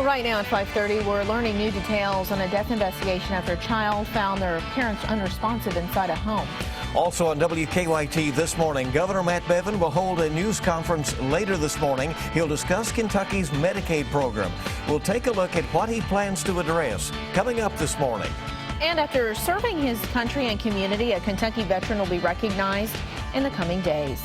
Right now at 5:30, we're learning new details on a death investigation after a child found their parents unresponsive inside a home. Also on WKYT this morning, Governor Matt Bevin will hold a news conference later this morning. He'll discuss Kentucky's Medicaid program. We'll take a look at what he plans to address coming up this morning. And after serving his country and community, a Kentucky veteran will be recognized in the coming days.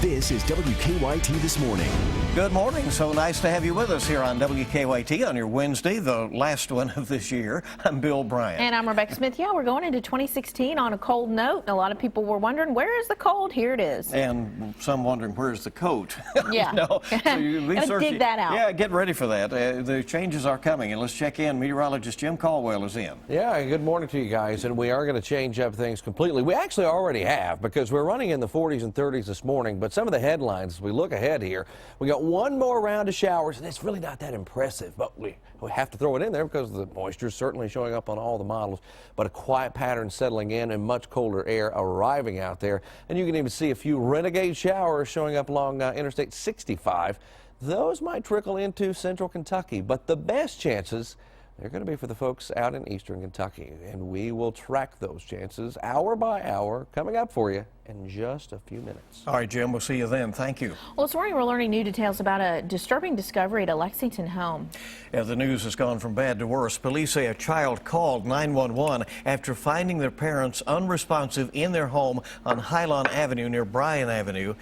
This is WKYT This Morning. Good morning. So nice to have you with us here on WKYT on your Wednesday, the last one of this year. I'm Bill Bryant. And I'm Rebecca Smith. Yeah, we're going into 2016 on a cold note. A lot of people were wondering, where is the cold? Here it is. And some wondering, where's the coat? Yeah. So you research, dig that out. Yeah, get ready for that. The changes are coming. And let's check in. Meteorologist Jim Caldwell is in. Yeah, good morning to you guys. And we are going to change up things completely. We actually already have, because we're running in the 40s and 30s this morning. But some of the headlines, as we look ahead here, we got one more round of showers, and it's really not that impressive, but we have to throw it in there because the moisture is certainly showing up on all the models. But a quiet pattern settling in and much colder air arriving out there. And you can even see a few renegade showers showing up along Interstate 65. Those might trickle into central Kentucky, but the best chances, they're going to be for the folks out in eastern Kentucky. And we will track those chances hour by hour coming up for you in just a few minutes. All right, Jim, we'll see you then. Thank you. Well, this morning we're learning new details about a disturbing discovery at a Lexington home. Yeah, the news has gone from bad to worse. Police say a child called 911 after finding their parents unresponsive in their home on Highland Avenue near Bryan Avenue.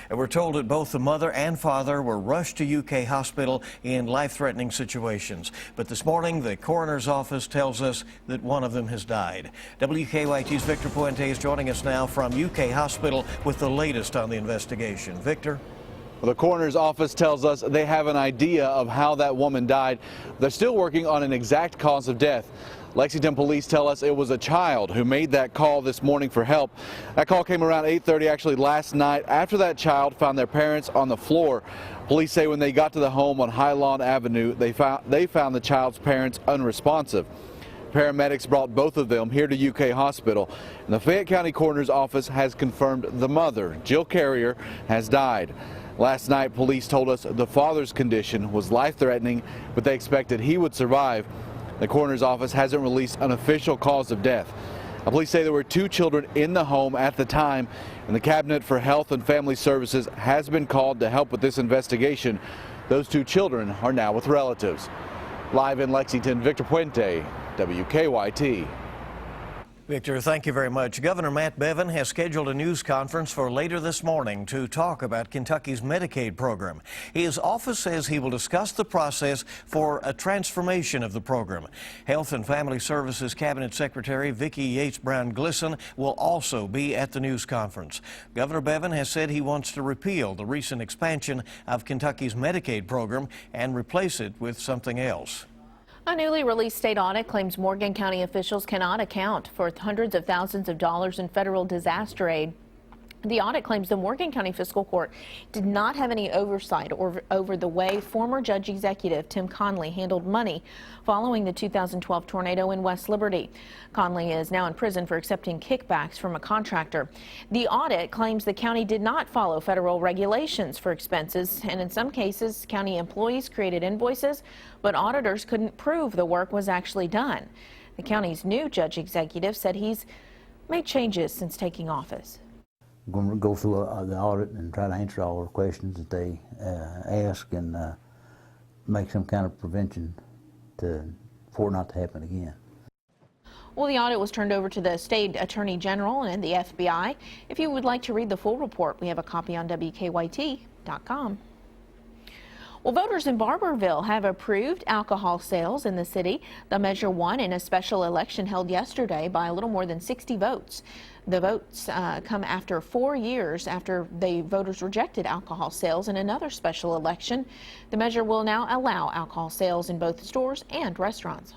And we're told that both the mother and father were rushed to UK hospital in life-threatening situations. But this morning, the coroner's office tells us that one of them has died. WKYT's Victor Puente is joining us now from UK Hospital with the latest on the investigation. Victor? Well, the coroner's office tells us they have an idea of how that woman died. They're still working on an exact cause of death. Lexington police tell us it was a child who made that call this morning for help. That call came around 8:30 actually last night after that child found their parents on the floor. Police say when they got to the home on Highland Avenue, they found the child's parents unresponsive. Paramedics brought both of them here to UK Hospital, and the Fayette County Coroner's Office has confirmed the mother, Jill Carrier, has died. Last night, police told us the father's condition was life-threatening, but they expected he would survive. The Coroner's Office hasn't released an official cause of death. Police say there were two children in the home at the time, and the Cabinet for Health and Family Services has been called to help with this investigation. Those two children are now with relatives. Live in Lexington, Victor Puente, WKYT. Victor, thank you very much. Governor Matt Bevin has scheduled a news conference for later this morning to talk about Kentucky's Medicaid program. His office says he will discuss the process for a transformation of the program. Health and Family Services Cabinet Secretary Vicki Yates Brown Glisson will also be at the news conference. Governor Bevin has said he wants to repeal the recent expansion of Kentucky's Medicaid program and replace it with something else. A newly released state audit claims Morgan County officials cannot account for hundreds of thousands of dollars in federal disaster aid. The audit claims the Morgan County Fiscal Court did not have any oversight over the way former Judge Executive Tim Conley handled money following the 2012 tornado in West Liberty. Conley is now in prison for accepting kickbacks from a contractor. The audit claims the county did not follow federal regulations for expenses, and in some cases, county employees created invoices, but auditors couldn't prove the work was actually done. The county's new Judge Executive said he's made changes since taking office. We're going to go through the audit and try to answer all the questions that they ask and make some kind of prevention for it not to happen again. Well, the audit was turned over to the State Attorney General and the FBI. If you would like to read the full report, we have a copy on WKYT.com. Well, voters in Barbourville have approved alcohol sales in the city. The measure won in a special election held yesterday by a little more than 60 votes. The votes come after 4 years after the voters rejected alcohol sales in another special election. The measure will now allow alcohol sales in both stores and restaurants.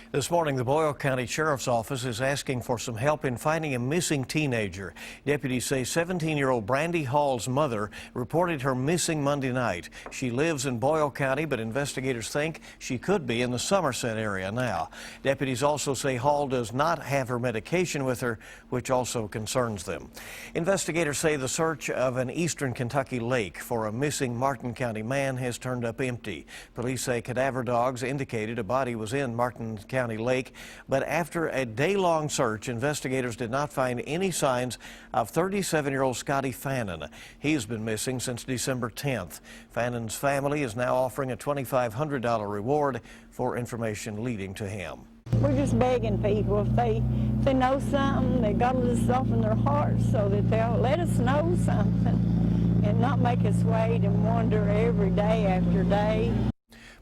This morning, the Boyle County Sheriff's Office is asking for some help in finding a missing teenager. Deputies say 17-year-old Brandy Hall's mother reported her missing Monday night. She lives in Boyle County, but investigators think she could be in the Somerset area now. Deputies also say Hall does not have her medication with her, which also concerns them. Investigators say the search of an eastern Kentucky lake for a missing Martin County man has turned up empty. Police say cadaver dogs indicated a body was in Martin County Lake, but after a day-long search, investigators did not find any signs of 37-year-old Scotty Fannin. He's been missing since December 10th. Fannin's family is now offering a $2,500 reward for information leading to him. We're just begging people, if they know something, they got to let us off in their hearts so that they'll let us know something and not make us wait and wonder every day after day.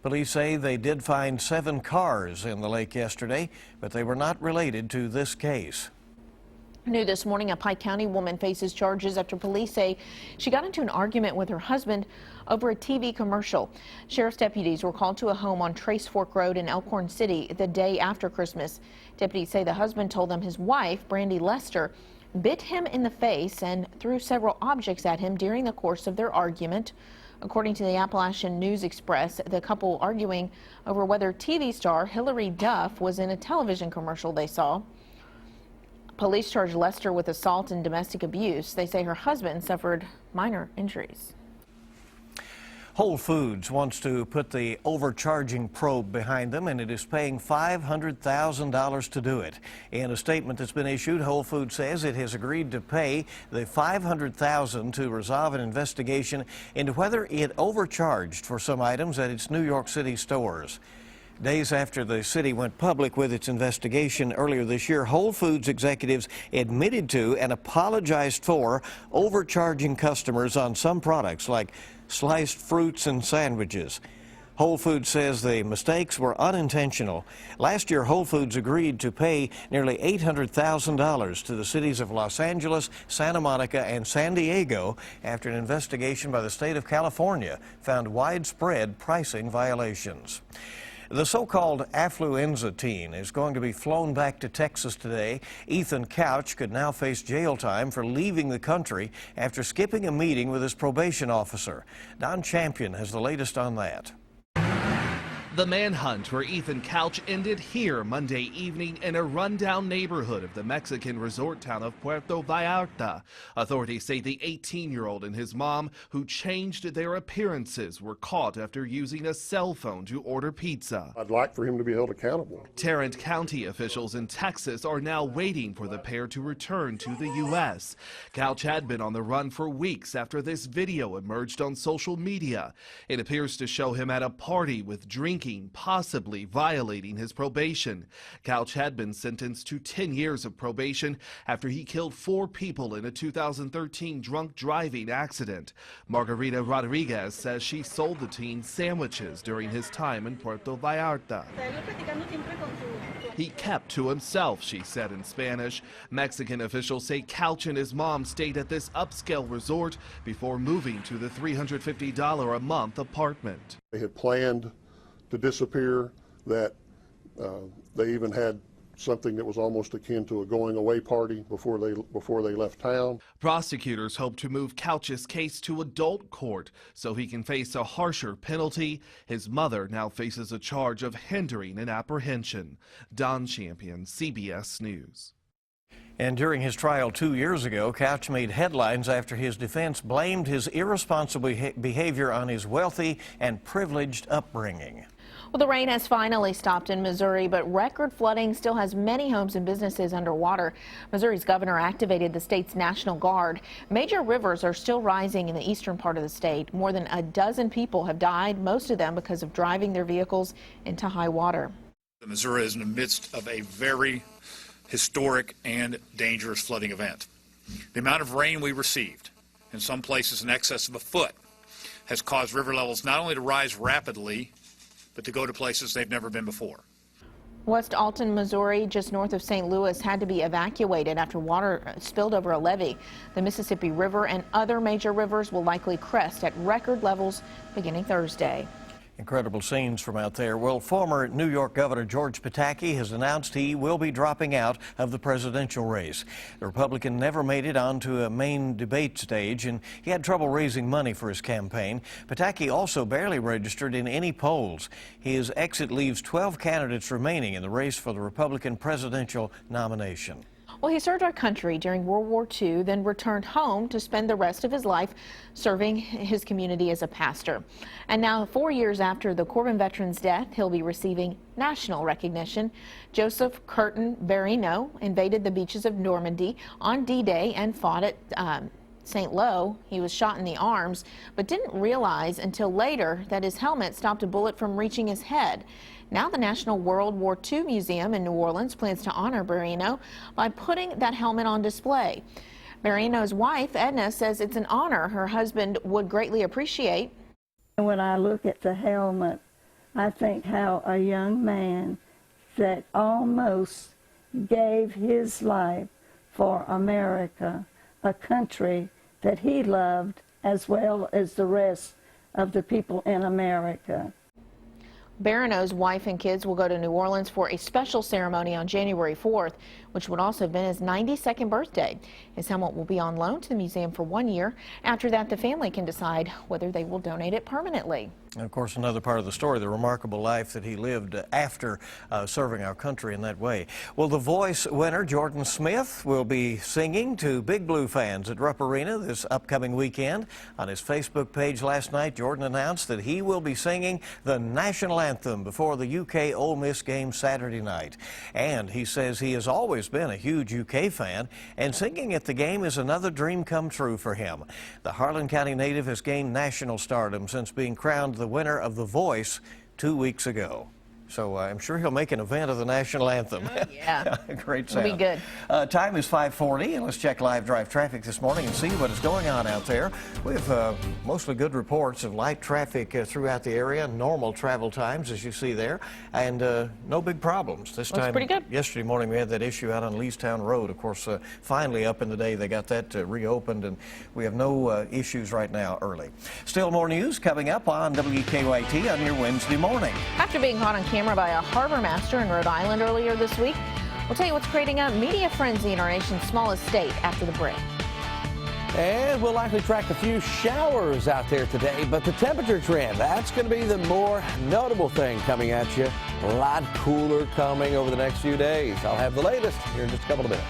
Police say they did find 7 cars in the lake yesterday, but they were not related to this case. New this morning, a Pike County woman faces charges after police say she got into an argument with her husband over a TV commercial. Sheriff's deputies were called to a home on Trace Fork Road in Elkhorn City the day after Christmas. Deputies say the husband told them his wife, Brandy Lester, bit him in the face and threw several objects at him during the course of their argument. According to the Appalachian News Express, the couple arguing over whether TV star Hilary Duff was in a television commercial they saw. Police charged Lester with assault and domestic abuse. They say her husband suffered minor injuries. Whole Foods wants to put the overcharging probe behind them, and it is paying $500,000 to do it. In a statement that's been issued, Whole Foods says it has agreed to pay the $500,000 to resolve an investigation into whether it overcharged for some items at its New York City stores. Days after the city went public with its investigation earlier this year, Whole Foods executives admitted to and apologized for overcharging customers on some products like sliced fruits and sandwiches. Whole Foods says the mistakes were unintentional. Last year, Whole Foods agreed to pay nearly $800,000 to the cities of Los Angeles, Santa Monica, and San Diego after an investigation by the state of California found widespread pricing violations. The so-called affluenza teen is going to be flown back to Texas today. Ethan Couch could now face jail time for leaving the country after skipping a meeting with his probation officer. Don Champion has the latest on that. The manhunt for Ethan Couch ended here Monday evening in a rundown neighborhood of the Mexican resort town of Puerto Vallarta. Authorities say the 18-year-old and his mom, who changed their appearances, were caught after using a cell phone to order pizza. I'd like for him to be held accountable. Tarrant County officials in Texas are now waiting for the pair to return to the U.S. Couch had been on the run for weeks after this video emerged on social media. It appears to show him at a party with drinking, possibly violating his probation. Couch had been sentenced to 10 years of probation after he killed 4 people in a 2013 drunk driving accident. Margarita Rodriguez says she sold the teen sandwiches during his time in Puerto Vallarta. He kept to himself, she said in Spanish. Mexican officials say Couch and his mom stayed at this upscale resort before moving to the $350 a month apartment. They had planned to disappear, that they even had something that was almost akin to a going away party before they left town. Prosecutors hope to move Couch's case to adult court so he can face a harsher penalty. His mother now faces a charge of hindering an apprehension. Don Champion, CBS News. And during his trial 2 years ago, Couch made headlines after his defense blamed his irresponsible behavior on his wealthy and privileged upbringing. Well, the rain has finally stopped in Missouri, but record flooding still has many homes and businesses underwater. Missouri's governor activated the state's National Guard. Major rivers are still rising in the eastern part of the state. More than a dozen people have died, most of them because of driving their vehicles into high water. Missouri is in the midst of a very historic and dangerous flooding event. The amount of rain we received, in some places in excess of a foot, has caused river levels not only to rise rapidly, but to go to places they've never been before. West Alton, Missouri, just north of St. Louis, had to be evacuated after water spilled over a levee. The Mississippi River and other major rivers will likely crest at record levels beginning Thursday. Incredible scenes from out there. Well, former New York Governor George Pataki has announced he will be dropping out of the presidential race. The Republican never made it onto a main debate stage, and he had trouble raising money for his campaign. Pataki also barely registered in any polls. His exit leaves 12 candidates remaining in the race for the Republican presidential nomination. Well, he served our country during World War II, then returned home to spend the rest of his life serving his community as a pastor. And now, 4 years after the Corbin veteran's death, he'll be receiving national recognition. Joseph Curtin Barrinos invaded the beaches of Normandy on D-Day and fought at St. Lo. He was shot in the arms, but didn't realize until later that his helmet stopped a bullet from reaching his head. Now the National World War II Museum in New Orleans plans to honor Barrinos by putting that helmet on display. Barrinos' wife, Edna, says it's an honor her husband would greatly appreciate. When I look at the helmet, I think how a young man that almost gave his life for America, a country that he loved as well as the rest of the people in America. Barrinos' wife and kids will go to New Orleans for a special ceremony on January 4th, which would also have been his 92nd birthday. His helmet will be on loan to the museum for 1 year. After that, the family can decide whether they will donate it permanently. And of course, another part of the story, the remarkable life that he lived after serving our country in that way. Well, The Voice winner Jordan Smith will be singing to Big Blue fans at Rupp Arena this upcoming weekend. On his Facebook page last night, Jordan announced that he will be singing the national anthem before the UK Ole Miss game Saturday night. And he says he has always been a huge UK fan, and singing at the game is another dream come true for him. The Harlan County native has gained national stardom since being crowned the winner of The Voice 2 weeks ago. So I'm sure he'll make an event of the national anthem. Yeah. Great sound. It'll be good. Time is 5:40, and let's check live drive traffic this morning and see what is going on out there. We have mostly good reports of light traffic throughout the area, normal travel times, as you see there, and no big problems. This time, pretty good. Yesterday morning, we had that issue out on Leestown Road. Of course, finally up in the day, they got that reopened, and we have no issues right now early. Still more news coming up on WKYT on your Wednesday morning. After being caught on camera by a harbor master in Rhode Island earlier this week, we'll tell you what's creating a media frenzy in our nation's smallest state after the break. And we'll likely track a few showers out there today, but the temperature trend, that's going to be the more notable thing coming at you. A lot cooler coming over the next few days. I'll have the latest here in just a couple of minutes.